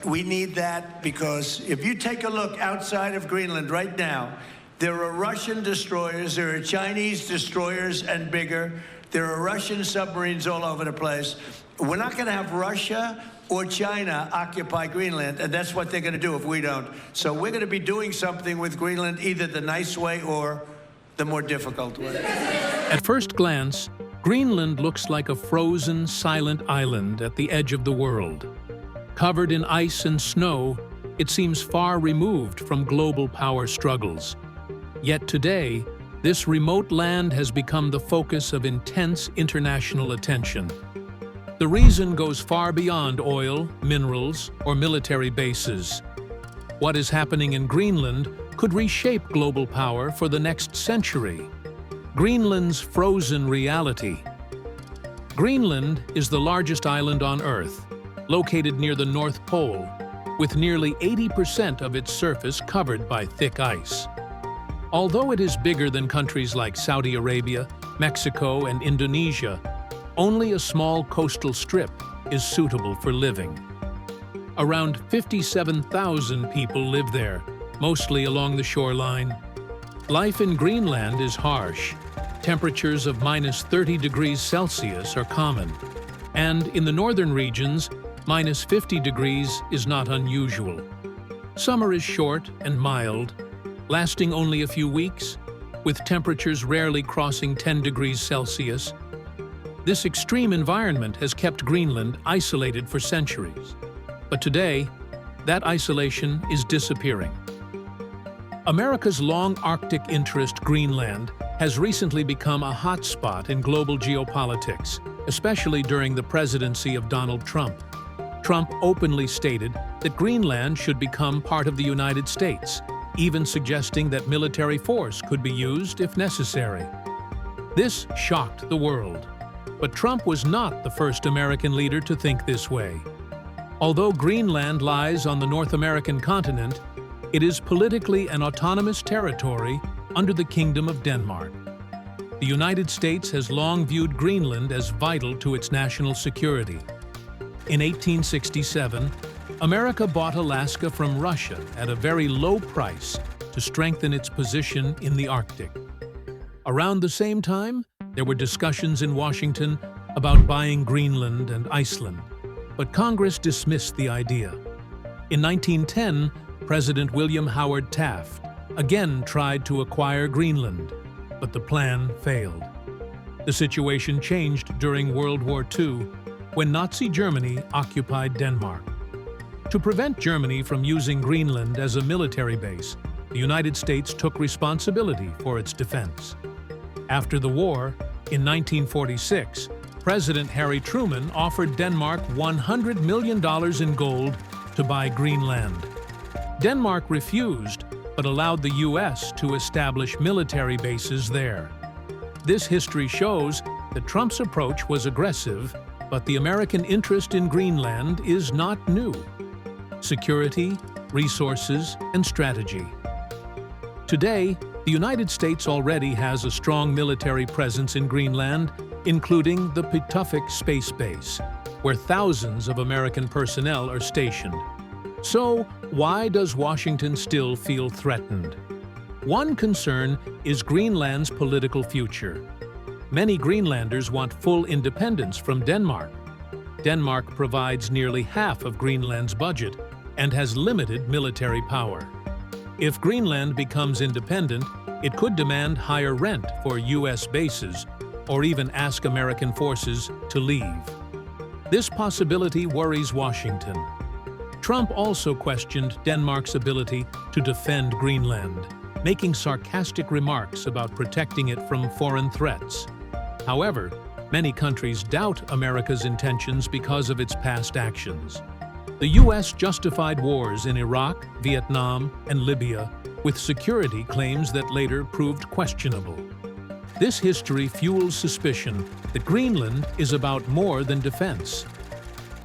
We need that because if you take a look outside of Greenland right now, there are Russian destroyers, there are Chinese destroyers and bigger, there are Russian submarines all over the place. We're not going to have Russia or China occupy Greenland, and that's what they're going to do if we don't. So we're going to be doing something with Greenland, either the nice way or the more difficult way. At first glance, Greenland looks like a frozen, silent island at the edge of the world. Covered in ice and snow, it seems far removed from global power struggles. Yet today, this remote land has become the focus of intense international attention. The reason goes far beyond oil, minerals, or military bases. What is happening in Greenland could reshape global power for the next century. Greenland's frozen reality. Greenland is the largest island on Earth, located near the North Pole, with nearly 80% of its surface covered by thick ice. Although it is bigger than countries like Saudi Arabia, Mexico, and Indonesia, only a small coastal strip is suitable for living. Around 57,000 people live there, mostly along the shoreline. Life in Greenland is harsh. Temperatures of -30 degrees Celsius are common, and in the northern regions, -50 degrees is not unusual. Summer is short and mild, lasting only a few weeks, with temperatures rarely crossing 10 degrees Celsius. This extreme environment has kept Greenland isolated for centuries. But today, that isolation is disappearing. America's long Arctic interest, Greenland, has recently become a hotspot in global geopolitics, especially during the presidency of Donald Trump. Trump openly stated that Greenland should become part of the United States, even suggesting that military force could be used if necessary. This shocked the world. But Trump was not the first American leader to think this way. Although Greenland lies on the North American continent, it is politically an autonomous territory under the Kingdom of Denmark. The United States has long viewed Greenland as vital to its national security. In 1867, America bought Alaska from Russia at a very low price to strengthen its position in the Arctic. Around the same time, there were discussions in Washington about buying Greenland and Iceland, but Congress dismissed the idea. In 1910, President William Howard Taft again tried to acquire Greenland, but the plan failed. The situation changed during World War II, when Nazi Germany occupied Denmark. To prevent Germany from using Greenland as a military base, the United States took responsibility for its defense. After the war, in 1946, President Harry Truman offered Denmark $100 million in gold to buy Greenland. Denmark refused, but allowed the U.S. to establish military bases there. This history shows that Trump's approach was aggressive, but the American interest in Greenland is not new. Security, resources, and strategy. Today, the United States already has a strong military presence in Greenland, including the Pituffik Space Base, where thousands of American personnel are stationed. So, why does Washington still feel threatened? One concern is Greenland's political future. Many Greenlanders want full independence from Denmark. Denmark provides nearly half of Greenland's budget and has limited military power. If Greenland becomes independent, it could demand higher rent for U.S. bases or even ask American forces to leave. This possibility worries Washington. Trump also questioned Denmark's ability to defend Greenland, making sarcastic remarks about protecting it from foreign threats. However, many countries doubt America's intentions because of its past actions. The U.S. justified wars in Iraq, Vietnam, and Libya with security claims that later proved questionable. This history fuels suspicion that Greenland is about more than defense.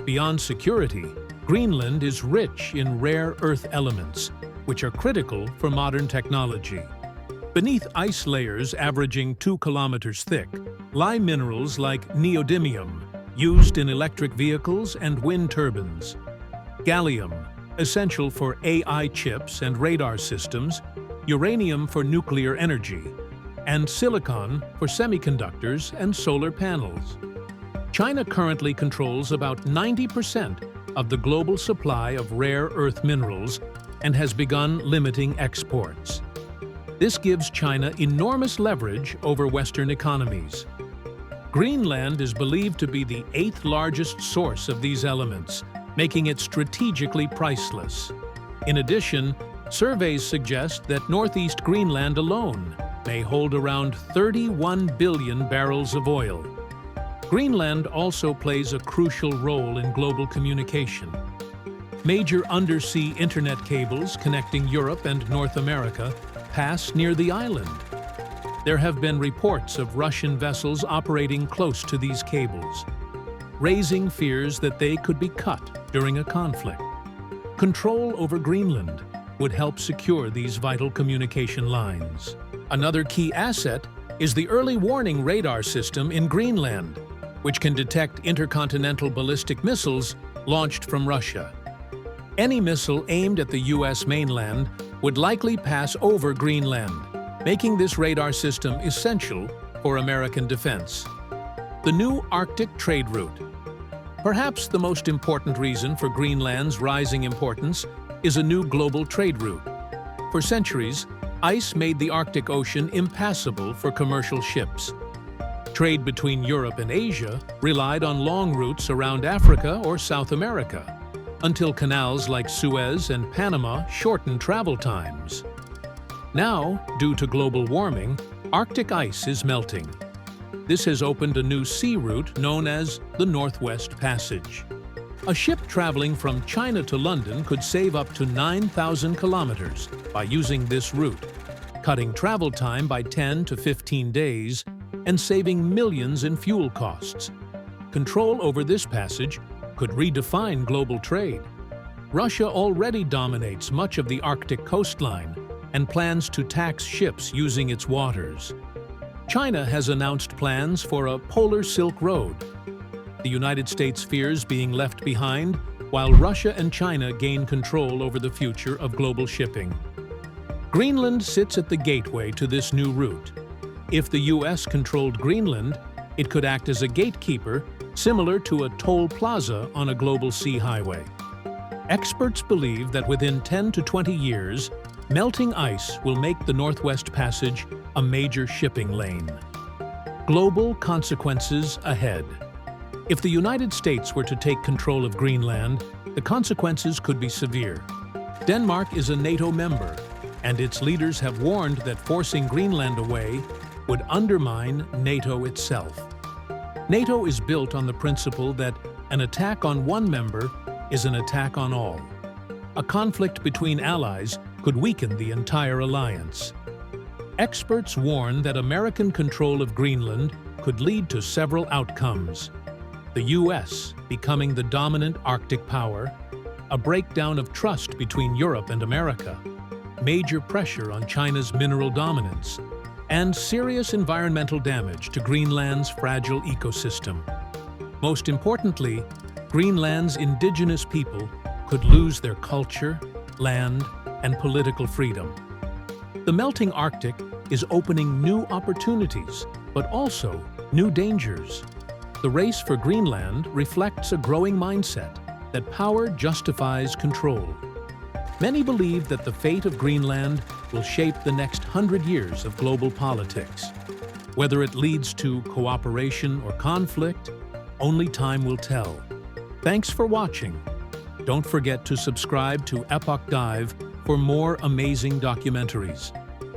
Beyond security, Greenland is rich in rare earth elements, which are critical for modern technology. Beneath ice layers averaging 2 kilometers thick, lie minerals like neodymium, used in electric vehicles and wind turbines, gallium, essential for AI chips and radar systems, uranium for nuclear energy, and silicon for semiconductors and solar panels. China currently controls about 90% of the global supply of rare earth minerals and has begun limiting exports. This gives China enormous leverage over Western economies. Greenland is believed to be the 8th largest source of these elements, making it strategically priceless. In addition, surveys suggest that northeast Greenland alone may hold around 31 billion barrels of oil. Greenland also plays a crucial role in global communication. Major undersea internet cables connecting Europe and North America pass near the island. There have been reports of Russian vessels operating close to these cables, raising fears that they could be cut during a conflict. Control over Greenland would help secure these vital communication lines. Another key asset is the early warning radar system in Greenland, which can detect intercontinental ballistic missiles launched from Russia. Any missile aimed at the U.S. mainland would likely pass over Greenland, making this radar system essential for American defense. The new Arctic trade route. Perhaps the most important reason for Greenland's rising importance is a new global trade route. For centuries, ice made the Arctic Ocean impassable for commercial ships. Trade between Europe and Asia relied on long routes around Africa or South America, until canals like Suez and Panama shortened travel times. Now, due to global warming, Arctic ice is melting. This has opened a new sea route known as the Northwest Passage. A ship traveling from China to London could save up to 9,000 kilometers by using this route, cutting travel time by 10 to 15 days and saving millions in fuel costs. Control over this passage could redefine global trade. Russia already dominates much of the Arctic coastline and plans to tax ships using its waters. China has announced plans for a polar Silk Road. The United States fears being left behind, while Russia and China gain control over the future of global shipping. Greenland sits at the gateway to this new route. If the U.S. controlled Greenland, it could act as a gatekeeper, similar to a toll plaza on a global sea highway. Experts believe that within 10 to 20 years, melting ice will make the Northwest Passage a major shipping lane. Global consequences ahead. If the United States were to take control of Greenland, the consequences could be severe. Denmark is a NATO member, and its leaders have warned that forcing Greenland away would undermine NATO itself. NATO is built on the principle that an attack on one member is an attack on all. A conflict between allies could weaken the entire alliance. Experts warn that American control of Greenland could lead to several outcomes. The U.S. becoming the dominant Arctic power, a breakdown of trust between Europe and America, major pressure on China's mineral dominance, and serious environmental damage to Greenland's fragile ecosystem. Most importantly, Greenland's indigenous people could lose their culture, land, and political freedom. The melting Arctic is opening new opportunities, but also new dangers. The race for Greenland reflects a growing mindset that power justifies control. Many believe that the fate of Greenland will shape the next 100 years of global politics. Whether it leads to cooperation or conflict, only time will tell. Thanks for watching. Don't forget to subscribe to Epoch Dive for more amazing documentaries.